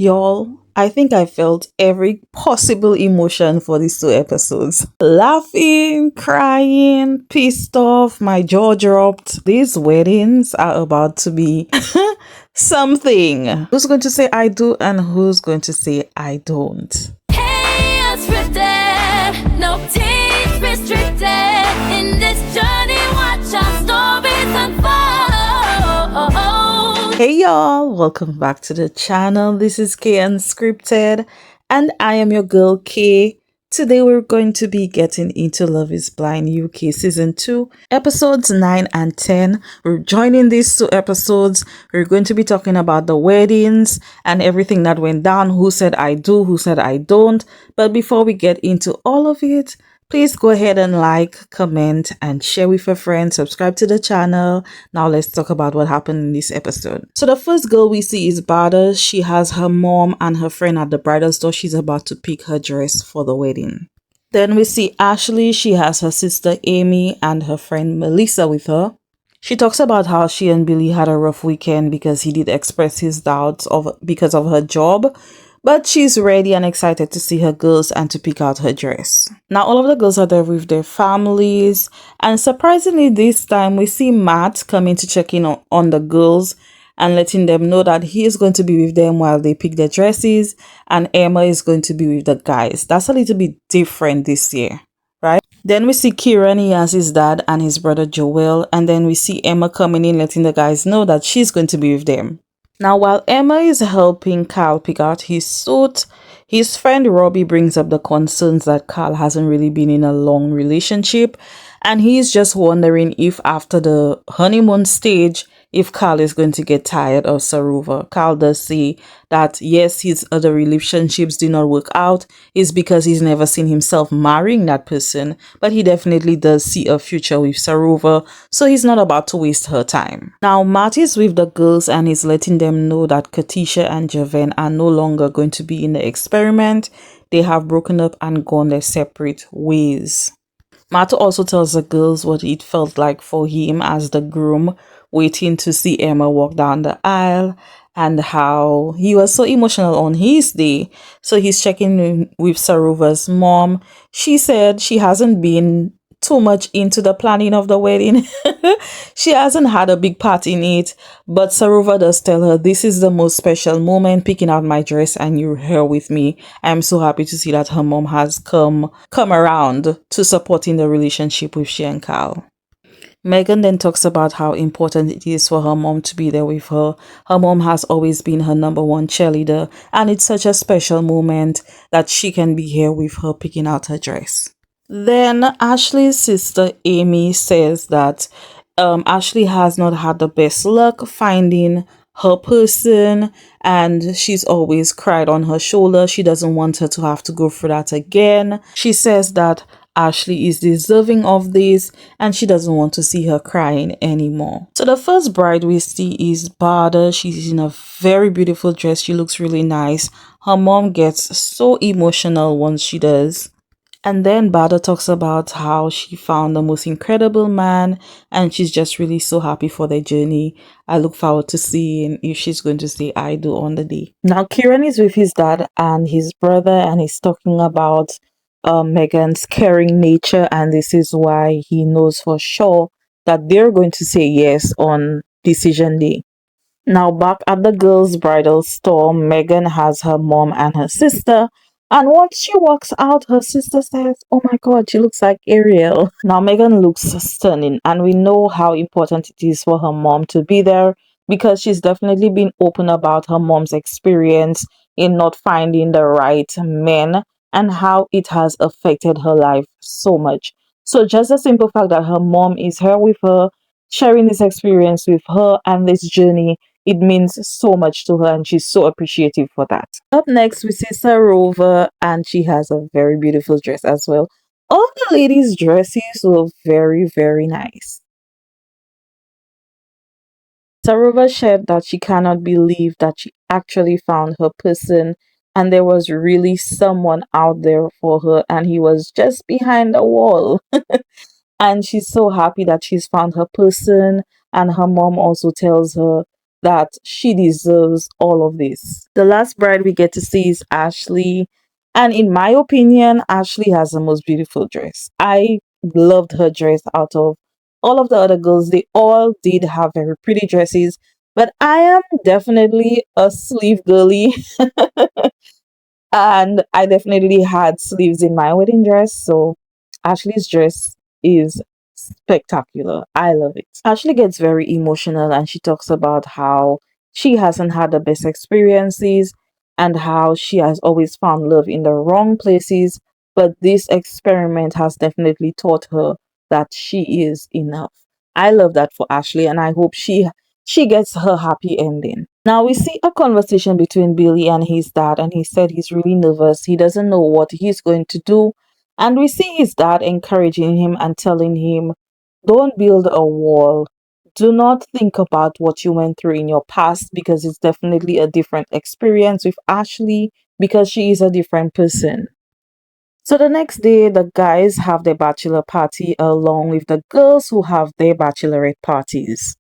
Y'all, I think I felt every possible emotion for these 2 episodes. Laughing, crying, pissed off, my jaw dropped. These weddings are about to be something. Who's going to say I do and who's going to say I don't? Kay Unscripted, no teens restricted. In this journey, watch our stories unfold. Hey y'all, welcome back to the channel. This is Kay Unscripted and I am your girl Kay. Today we're going to be getting into Love is Blind UK Season 2, Episodes 9 and 10. We're joining these 2 episodes. We're going to be talking about the weddings and everything that went down, who said I do, who said I don't. But before we get into all of it, please go ahead and like, comment, and share with your friends. Subscribe to the channel. Now let's talk about what happened in this episode. So the first girl we see is Bada. She has her mom and her friend at the bridal store. She's about to pick her dress for the wedding. Then we see Ashley. She has her sister Amy and her friend Melissa with her. She talks about how she and Billy had a rough weekend because he did express his doubts because of her job. But she's ready and excited to see her girls and to pick out her dress. Now all of the girls are there with their families, and surprisingly this time we see Matt coming to check in on the girls and letting them know that he is going to be with them while they pick their dresses, and Emma is going to be with the guys. That's a little bit different this year, right? Then we see Kieran, he has his dad and his brother Joel, and then we see Emma coming in letting the guys know that she's going to be with them. Now, while Emma is helping Carl pick out his suit, his friend Robbie brings up the concerns that Carl hasn't really been in a long relationship, and he's just wondering if after the honeymoon stage, if Carl is going to get tired of Saruva. Carl does say that yes, his other relationships did not work out is because he's never seen himself marrying that person, but he definitely does see a future with Saruva, so he's not about to waste her time. Now Matt is with the girls and he's letting them know that Katisha and Javen are no longer going to be in the experiment. They have broken up and gone their separate ways. Matt also tells the girls what it felt like for him as the groom, waiting to see Emma walk down the aisle, and how he was so emotional on his day. So he's checking in with Saruva's mom. She said she hasn't been too much into the planning of the wedding. She hasn't had a big part in it, but Saruva does tell her this is the most special moment, picking out my dress and you're here with me. I'm so happy to see that her mom has come around to supporting the relationship with she and Carl. Megan then talks about how important it is for her mom to be there with her. Her mom has always been her #1 cheerleader, and it's such a special moment that she can be here with her picking out her dress. Then Ashley's sister Amy says that Ashley has not had the best luck finding her person, and she's always cried on her shoulder. She doesn't want her to have to go through that again. She says that Ashley is deserving of this and she doesn't want to see her crying anymore. So the first bride we see is Bada. She's in a very beautiful dress. She looks really nice. Her mom gets so emotional once she does. And then Bada talks about how she found the most incredible man and she's just really so happy for their journey. I look forward to seeing if she's going to say I do on the day. Now Kieran is with his dad and his brother and he's talking about Megan's caring nature, and this is why he knows for sure that they're going to say yes on decision day. Now back at the girls' bridal store, Megan has her mom and her sister, and once she walks out, her sister says, "Oh my god, she looks like Ariel." Now Megan looks stunning, and we know how important it is for her mom to be there because she's definitely been open about her mom's experience in not finding the right men and how it has affected her life so much. So just the simple fact that her mom is here with her, sharing this experience with her and this journey, it means so much to her and she's so appreciative for that. Up next, we see Sarova and she has a very beautiful dress as well. All the ladies' dresses were very, very nice. Sarova shared that she cannot believe that she actually found her person and there was really someone out there for her and he was just behind the wall. And she's so happy that she's found her person, and her mom also tells her that she deserves all of this. The last bride we get to see is Ashley. And in my opinion, Ashley has the most beautiful dress. I loved her dress out of all of the other girls. They all did have very pretty dresses, but I am definitely a sleeve girly. And I definitely had sleeves in my wedding dress. So Ashley's dress is spectacular. I love it. Ashley gets very emotional and she talks about how she hasn't had the best experiences and how she has always found love in the wrong places. But this experiment has definitely taught her that she is enough. I love that for Ashley and I hope she gets her happy ending. Now we see a conversation between Billy and his dad, and he said he's really nervous. He doesn't know what he's going to do. And we see his dad encouraging him and telling him, don't build a wall. Do not think about what you went through in your past because it's definitely a different experience with Ashley because she is a different person. So the next day, the guys have their bachelor party along with the girls who have their bachelorette parties.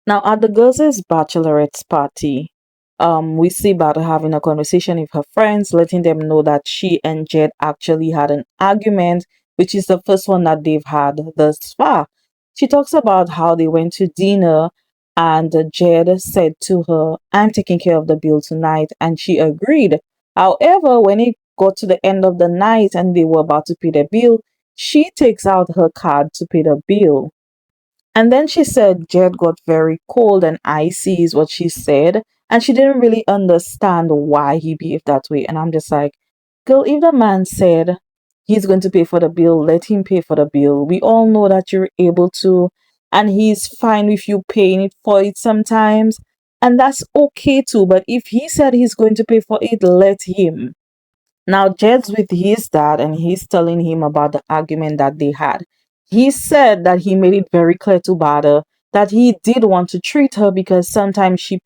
Now, at the girls' bachelorette's party, we see Bada having a conversation with her friends, letting them know that she and Jed actually had an argument, which is the first one that they've had thus far. She talks about how they went to dinner and Jed said to her, I'm taking care of the bill tonight, and she agreed. However, when it got to the end of the night and they were about to pay the bill, she takes out her card to pay the bill. And then she said Jed got very cold and icy, is what she said. And she didn't really understand why he behaved that way. And I'm just like, girl, if the man said he's going to pay for the bill, let him pay for the bill. We all know that you're able to, and he's fine with you paying it for it sometimes. And that's okay too. But if he said he's going to pay for it, let him. Now, Jed's with his dad and he's telling him about the argument that they had. He said that he made it very clear to Bada that he did want to treat her because sometimes she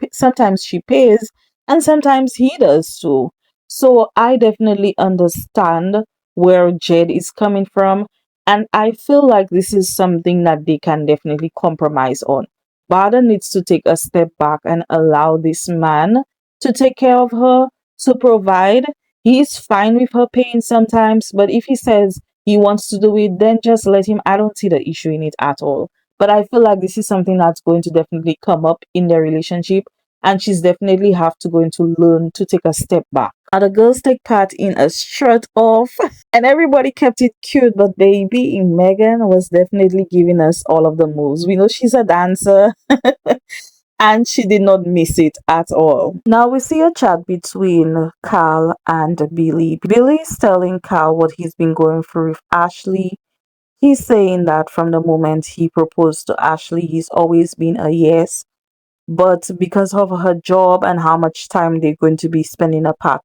pays and sometimes he does too. So I definitely understand where Jed is coming from, and I feel like this is something that they can definitely compromise on. Bada needs to take a step back and allow this man to take care of her, to provide. He's fine with her paying sometimes, but if he says he wants to do it, then just let him. I don't see the issue in it at all. But I feel like this is something that's going to definitely come up in their relationship, and she's definitely have to going to learn to take a step back. Other girls take part in a shirt off, and everybody kept it cute, but baby Megan was definitely giving us all of the moves. We know she's a dancer. And she did not miss it at all. Now we see a chat between Carl and Billy. Billy is telling Carl what he's been going through with Ashley. He's saying that from the moment he proposed to Ashley, he's always been a yes, but because of her job and how much time they're going to be spending apart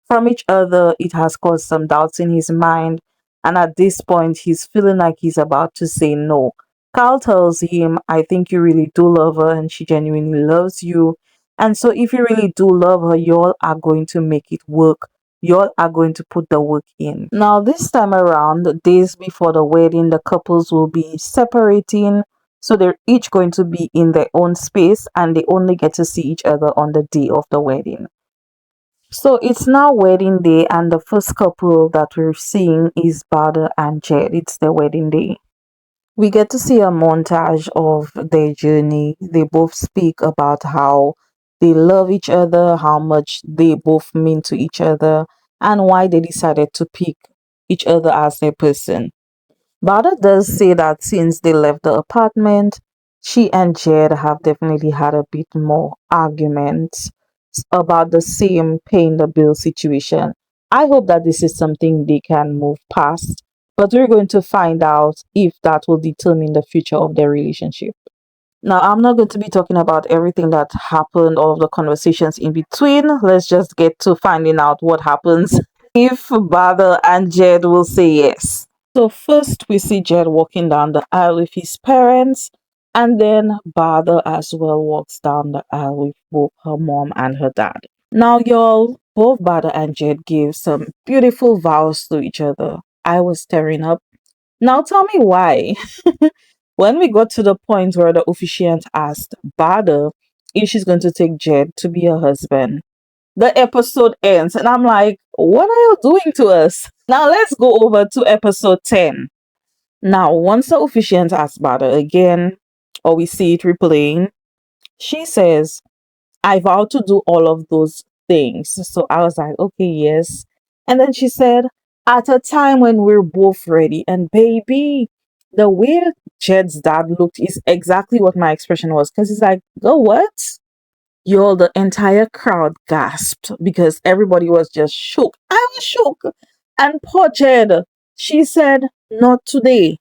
from each other, it has caused some doubts in his mind. And at this point, he's feeling like he's about to say no. Carl tells him, I think you really do love her and she genuinely loves you. And so, if you really do love her, y'all are going to make it work. Y'all are going to put the work in. Now, this time around, days before the wedding, the couples will be separating, so they're each going to be in their own space and they only get to see each other on the day of the wedding. So it's now wedding day, and the first couple that we're seeing is Bada and Jed. It's their wedding day. We get to see a montage of their journey. They both speak about how they love each other, how much they both mean to each other, and why they decided to pick each other as their person. Bada does say that since they left the apartment, she and Jed have definitely had a bit more arguments about the same paying the bill situation. I hope that this is something they can move past, but we're going to find out if that will determine the future of their relationship. Now, I'm not going to be talking about everything that happened, all of the conversations in between. Let's just get to finding out what happens if Bada and Jed will say yes. So first we see Jed walking down the aisle with his parents, and then Bada as well walks down the aisle with both her mom and her dad. Now y'all, both Bada and Jed gave some beautiful vows to each other. I was tearing up. Now tell me why. When we got to the point where the officiant asked Bada if she's going to take Jed to be her husband. The episode ends, and I'm like, what are you doing to us? Now let's go over to episode 10. Now, once the officiant asks Bada again, or we see it replaying, she says, I vowed to do all of those things. So I was like, okay, yes. And then she said, at a time when we're both ready. And baby, the way Jed's dad looked is exactly what my expression was. Because he's like, go what? Yo, the entire crowd gasped because everybody was just shook. I was shook. And poor Jed, she said, not today.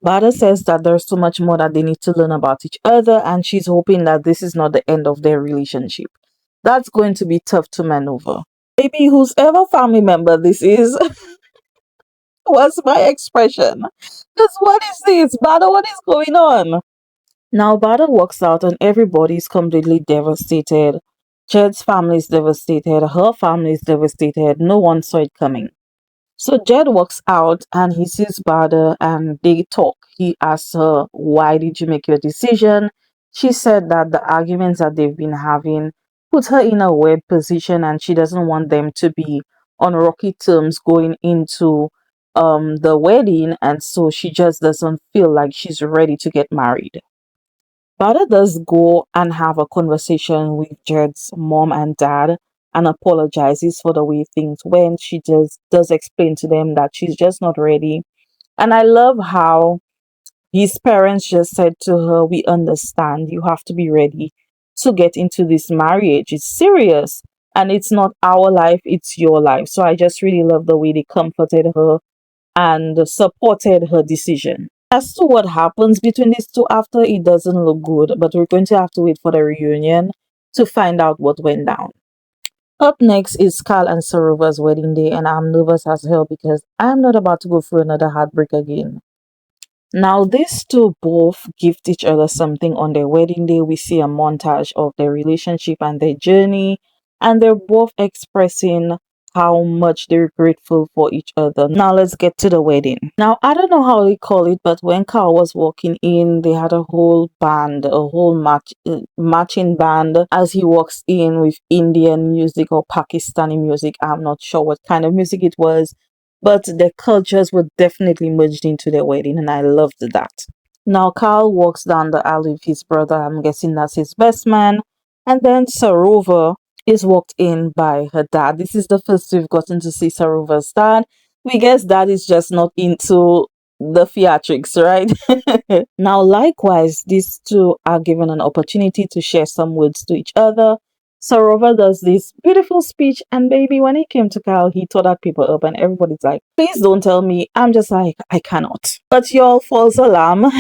Bada says that there's so much more that they need to learn about each other, and she's hoping that this is not the end of their relationship. That's going to be tough to maneuver. Maybe whoever family member this is was my expression. Because what is this? Bada, what is going on? Now Bada walks out and everybody's completely devastated. Jed's family is devastated, her family is devastated, no one saw it coming. So Jed walks out and he sees Bada and they talk. He asks her, why did you make your decision? She said that the arguments that they've been having put her in a weird position and she doesn't want them to be on rocky terms going into the wedding, and so she just doesn't feel like she's ready to get married. Bada does go and have a conversation with Jed's mom and dad and apologizes for the way things went. She just does explain to them that she's just not ready. And I love how his parents just said to her, we understand, you have to be ready to get into this marriage. It's serious and it's not our life, it's your life. So I just really love the way they comforted her and supported her decision. As to what happens between these two after, it doesn't look good, but we're going to have to wait for the reunion to find out what went down. Up next is Carl and Sarova's wedding day, and I'm nervous as hell because I'm not about to go through another heartbreak again. Now, these two both gift each other something on their wedding day. We see a montage of their relationship and their journey, and they're both expressing how much they're grateful for each other. Now, let's get to the wedding. Now, I don't know how they call it, but when Carl was walking in, they had a whole band, a whole matching band as he walks in with Indian music or Pakistani music. I'm not sure what kind of music it was, but the cultures were definitely merged into their wedding, and I loved that. Now, Carl walks down the aisle with his brother. I'm guessing that's his best man. And then Sarova is walked in by her dad. This is the first we've gotten to see Sarova's dad. We guess dad is just not into the theatrics, right? Now, likewise, these two are given an opportunity to share some words to each other. Sarova does this beautiful speech, and baby, when he came to Kyle, he tore that paper up, and everybody's like, please don't tell me. I'm just like, I cannot. But y'all, false alarm.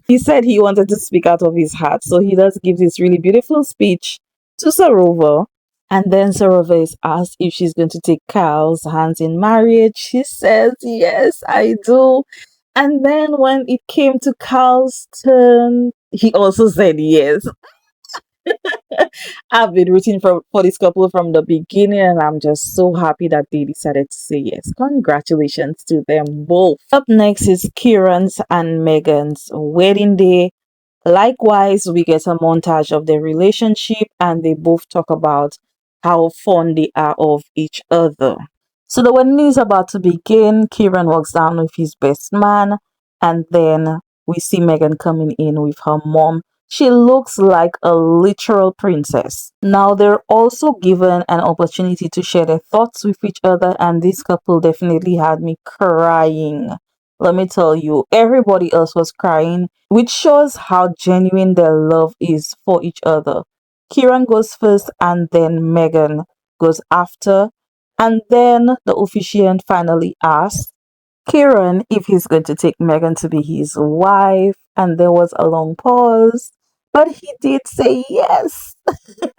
He said he wanted to speak out of his heart, so he does give this really beautiful speech to Sarova. And then Sarova is asked if she's going to take Kyle's hands in marriage. She says, yes, I do. And then when it came to Kyle's turn, he also said yes. I've been rooting for this couple from the beginning, and I'm just so happy that they decided to say yes. Congratulations to them both. Up next is Kieran's and Megan's wedding day. Likewise, we get a montage of their relationship, and they both talk about how fond they are of each other. So the wedding is about to begin. Kieran walks down with his best man, and then we see Megan coming in with her mom. She looks like a literal princess. Now, they're also given an opportunity to share their thoughts with each other, and this couple definitely had me crying. Let me tell you, everybody else was crying, which shows how genuine their love is for each other. Kieran goes first, and then Megan goes after. And then the officiant finally asks Kieran if he's going to take Megan to be his wife. And there was a long pause, but he did say yes.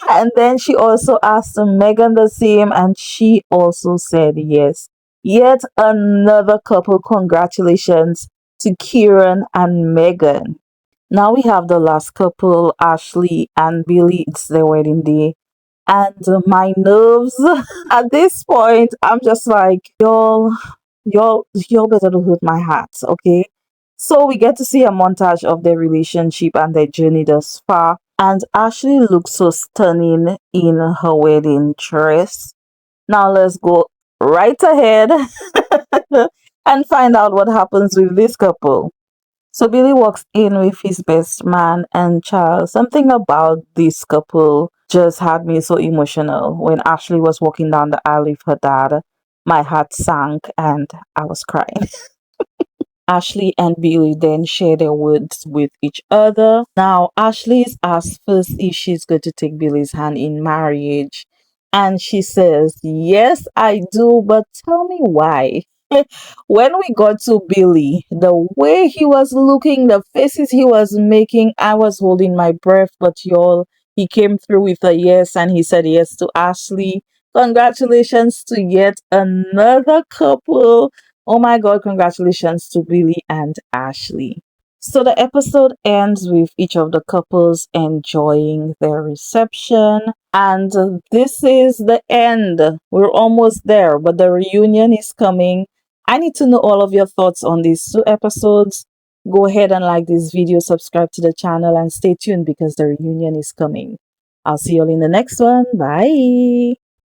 And then she also asked Megan the same, and she also said yes. Yet another couple. Congratulations to Kieran and Megan. Now we have the last couple, Ashley and Billy. It's their wedding day. And my nerves at this point, I'm just like, y'all better don't hurt my heart, okay? So we get to see a montage of their relationship and their journey thus far. And Ashley looks so stunning in her wedding dress. Now let's go right ahead and find out what happens with this couple. So Billy walks in with his best man and child. Something about this couple just had me so emotional. When Ashley was walking down the aisle with her dad, my heart sank and I was crying. Ashley and Billy then share their words with each other. Now, Ashley is asked first if she's going to take Billy's hand in marriage. And she says, "Yes, I do, but tell me why." When we got to Billy, the way he was looking, the faces he was making, I was holding my breath. But y'all, he came through with a yes and he said yes to Ashley. Congratulations to yet another couple. Oh my god, congratulations to Billy and Ashley. So the episode ends with each of the couples enjoying their reception. And this is the end. We're almost there, but the reunion is coming. I need to know all of your thoughts on these two episodes. Go ahead and like this video, subscribe to the channel, and stay tuned because the reunion is coming. I'll see you all in the next one. Bye.